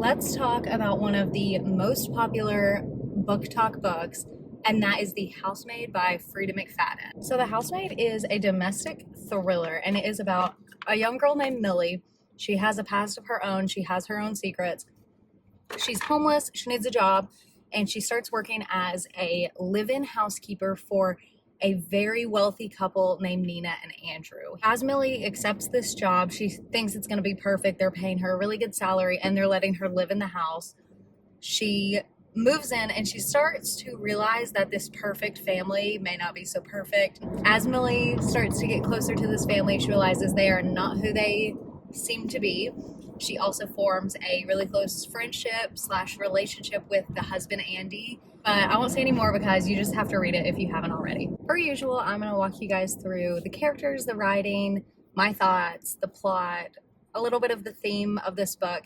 let's talk about one of the most popular BookTok books, and that is The Housemaid by Freida McFadden. So The Housemaid is a domestic thriller, and it is about a young girl named Millie. She has a past of her own. She has her own secrets. She's homeless. She needs a job, and she starts working as a live-in housekeeper for a very wealthy couple named Nina and Andrew. As Millie accepts this job, she thinks it's going to be perfect. They're paying her a really good salary and they're letting her live in the house. She moves in and she starts to realize that this perfect family may not be so perfect. As Millie starts to get closer to this family, she realizes they are not who they seem to be. She also forms a really close friendship / relationship with the husband, Andy. But I won't say any more because you just have to read it if you haven't already. Per usual, I'm going to walk you guys through the characters, the writing, my thoughts, the plot, a little bit of the theme of this book.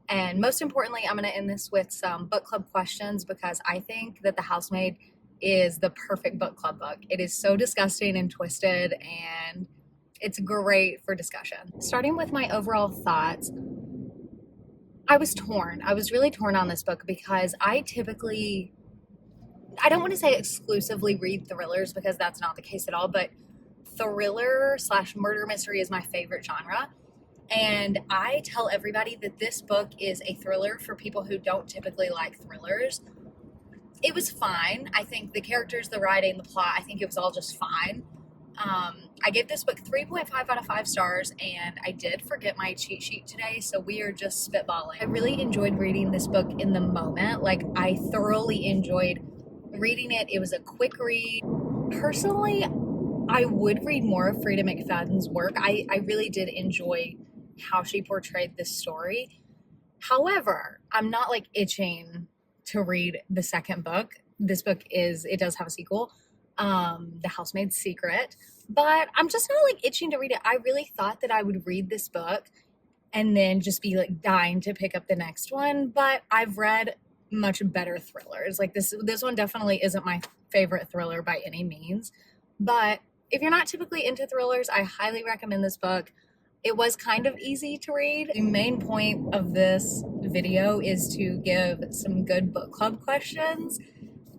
And most importantly, I'm going to end this with some book club questions because I think that The Housemaid is the perfect book club book. It is so disgusting and twisted, and it's great for discussion. Starting with my overall thoughts, I was torn. I was really torn on this book because I don't want to say exclusively read thrillers because that's not the case at all, but thriller / murder mystery is my favorite genre. And I tell everybody that this book is a thriller for people who don't typically like thrillers. It was fine. I think the characters, the writing, the plot, I think it was all just fine. I gave this book 3.5 out of 5 stars, and I did forget my cheat sheet today, so we are just spitballing. I really enjoyed reading this book in the moment. Like, I thoroughly enjoyed reading it. It was a quick read. Personally, I would read more of Freida McFadden's work. I really did enjoy how she portrayed this story. However, I'm not like itching to read the second book. This book it does have a sequel, The Housemaid's Secret, but I'm just not like itching to read it. I really thought that I would read this book and then just be like dying to pick up the next one, but I've read much better thrillers. Like this one definitely isn't my favorite thriller by any means, but if you're not typically into thrillers, I highly recommend this book. It was kind of easy to read. The main point of this video is to give some good book club questions,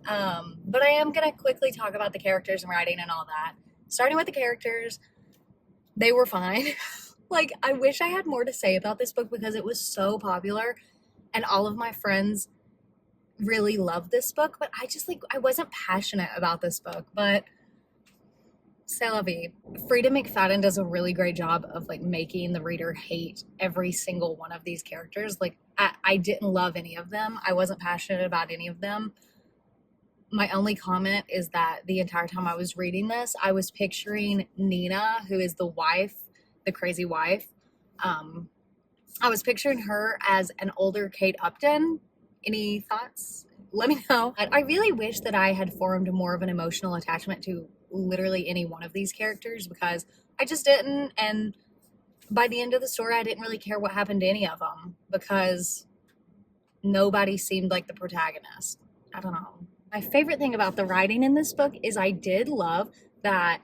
but I am going to quickly talk about the characters and writing and all that. Starting with the characters, they were fine. Like, I wish I had more to say about this book because it was so popular and all of my friends really loved this book, but I wasn't passionate about this book, but c'est la vie. Freida McFadden does a really great job of like making the reader hate every single one of these characters. Like, I didn't love any of them. I wasn't passionate about any of them. My only comment is that the entire time I was reading this, I was picturing Nina, who is the wife, the crazy wife. I was picturing her as an older Kate Upton. Any thoughts? Let me know. I really wish that I had formed more of an emotional attachment to literally any one of these characters because I just didn't. And by the end of the story, I didn't really care what happened to any of them because nobody seemed like the protagonist. I don't know. My favorite thing about the writing in this book is I did love that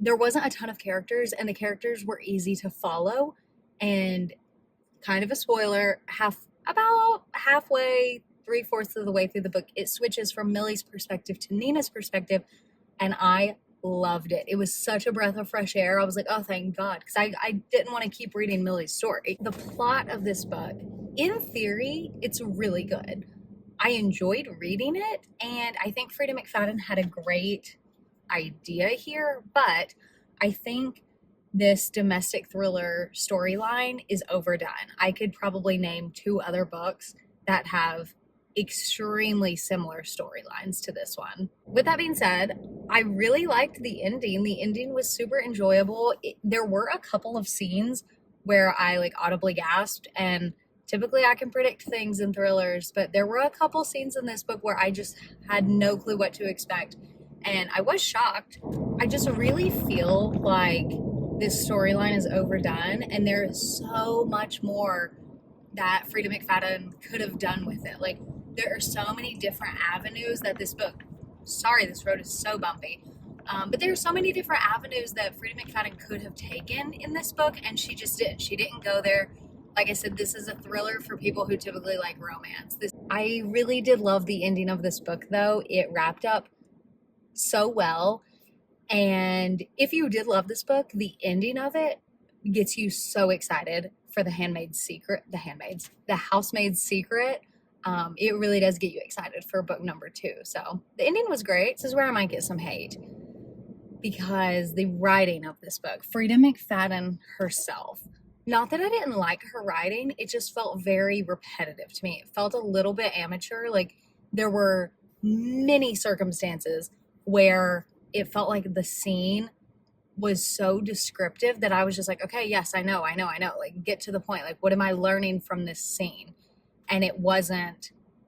there wasn't a ton of characters and the characters were easy to follow. And kind of a spoiler, about halfway, 3/4 of the way through the book, it switches from Millie's perspective to Nina's perspective, and I loved it. It was such a breath of fresh air. I was like, oh, thank God, because I didn't want to keep reading Millie's story. The plot of this book, in theory, it's really good. I enjoyed reading it, and I think Freida McFadden had a great idea here, but I think this domestic thriller storyline is overdone. I could probably name 2 other books that have extremely similar storylines to this one. With that being said, I really liked the ending. The ending was super enjoyable. There were a couple of scenes where I like audibly gasped, and typically I can predict things in thrillers, but there were a couple scenes in this book where I just had no clue what to expect, and I was shocked. I just really feel like this storyline is overdone, and there is so much more that Freida McFadden could have done with it. Like, there are so many different avenues that this road is so bumpy. But there are so many different avenues that Freida McFadden could have taken in this book, and she just didn't. She didn't go there. Like I said, this is a thriller for people who typically like romance. I really did love the ending of this book, though. It wrapped up so well. And if you did love this book, the ending of it gets you so excited for the Housemaid's Secret. It really does get you excited for book number 2. So the ending was great. This is where I might get some hate, because the writing of this book, Freida McFadden herself, not that I didn't like her writing, it just felt very repetitive to me. It felt a little bit amateur. Like, there were many circumstances where it felt like the scene was so descriptive that I was just like, okay, yes, I know. Like, get to the point. Like, what am I learning from this scene? And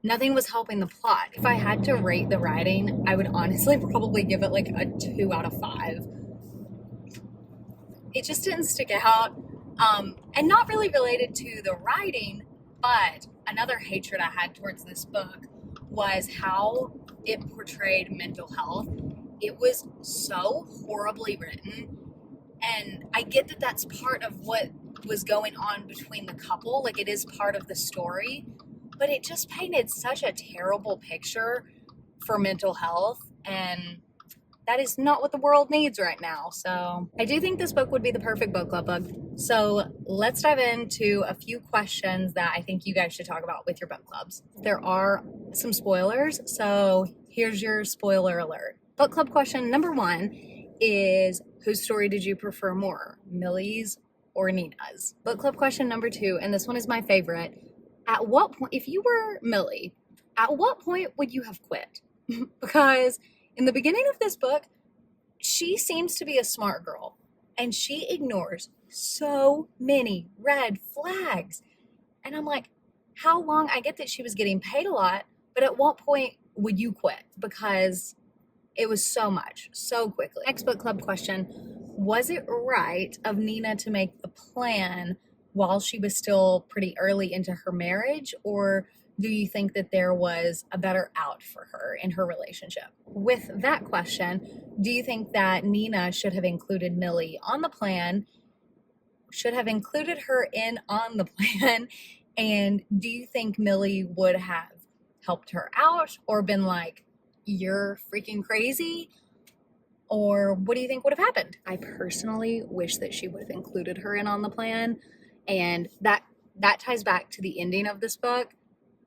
nothing was helping the plot. If I had to rate the writing, I would honestly probably give it like a 2 out of 5. It just didn't stick out. And not really related to the writing, but another hatred I had towards this book was how it portrayed mental health. It was so horribly written, and I get that that's part of what was going on between the couple. Like, it is part of the story, but it just painted such a terrible picture for mental health, and that is not what the world needs right now. So I do think this book would be the perfect book club book. So let's dive into a few questions that I think you guys should talk about with your book clubs. There are some spoilers, so here's your spoiler alert. Book club question number 1 is, whose story did you prefer more, Millie's or Nina's? Book club question number 2, and this one is my favorite. At what point, if you were Millie, at what point would you have quit? Because in the beginning of this book, she seems to be a smart girl, and she ignores so many red flags. And I'm like, how long? I get that she was getting paid a lot, but at what point would you quit? Because it was so much, so quickly. Next book club question. Was it right of Nina to make the plan while she was still pretty early into her marriage, or do you think that there was a better out for her in her relationship? With that question, do you think that Nina should have included Millie on the plan, should have included her in on the plan, and do you think Millie would have helped her out or been like, you're freaking crazy? Or what do you think would have happened? I personally wish that she would have included her in on the plan, and that ties back to the ending of this book.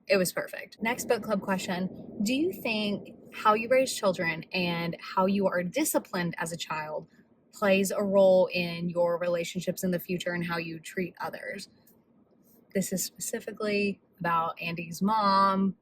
It was perfect. Next book club question. Do you think how you raise children and how you are disciplined as a child plays a role in your relationships in the future and how you treat others? This is specifically about Andy's mom.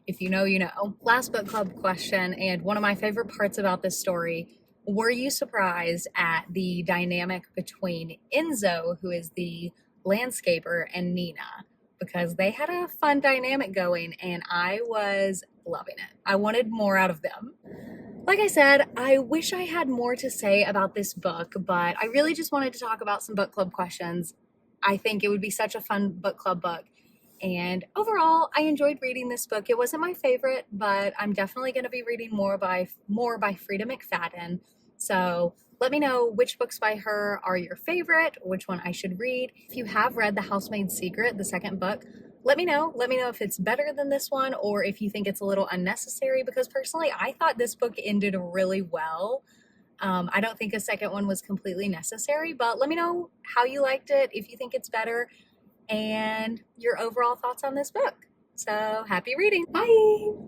If you know, you know. Last book club question, and one of my favorite parts about this story. Were you surprised at the dynamic between Enzo, who is the landscaper, and Nina? Because they had a fun dynamic going, and I was loving it. I wanted more out of them. Like I said, I wish I had more to say about this book, but I really just wanted to talk about some book club questions. I think it would be such a fun book club book. And overall, I enjoyed reading this book. It wasn't my favorite, but I'm definitely going to be reading more by Freida McFadden. So let me know which books by her are your favorite, which one I should read. If you have read The Housemaid's Secret, the second book, let me know. Let me know if it's better than this one or if you think it's a little unnecessary, because personally, I thought this book ended really well. I don't think a second one was completely necessary, but let me know how you liked it, if you think it's better, and your overall thoughts on this book. So happy reading. Bye.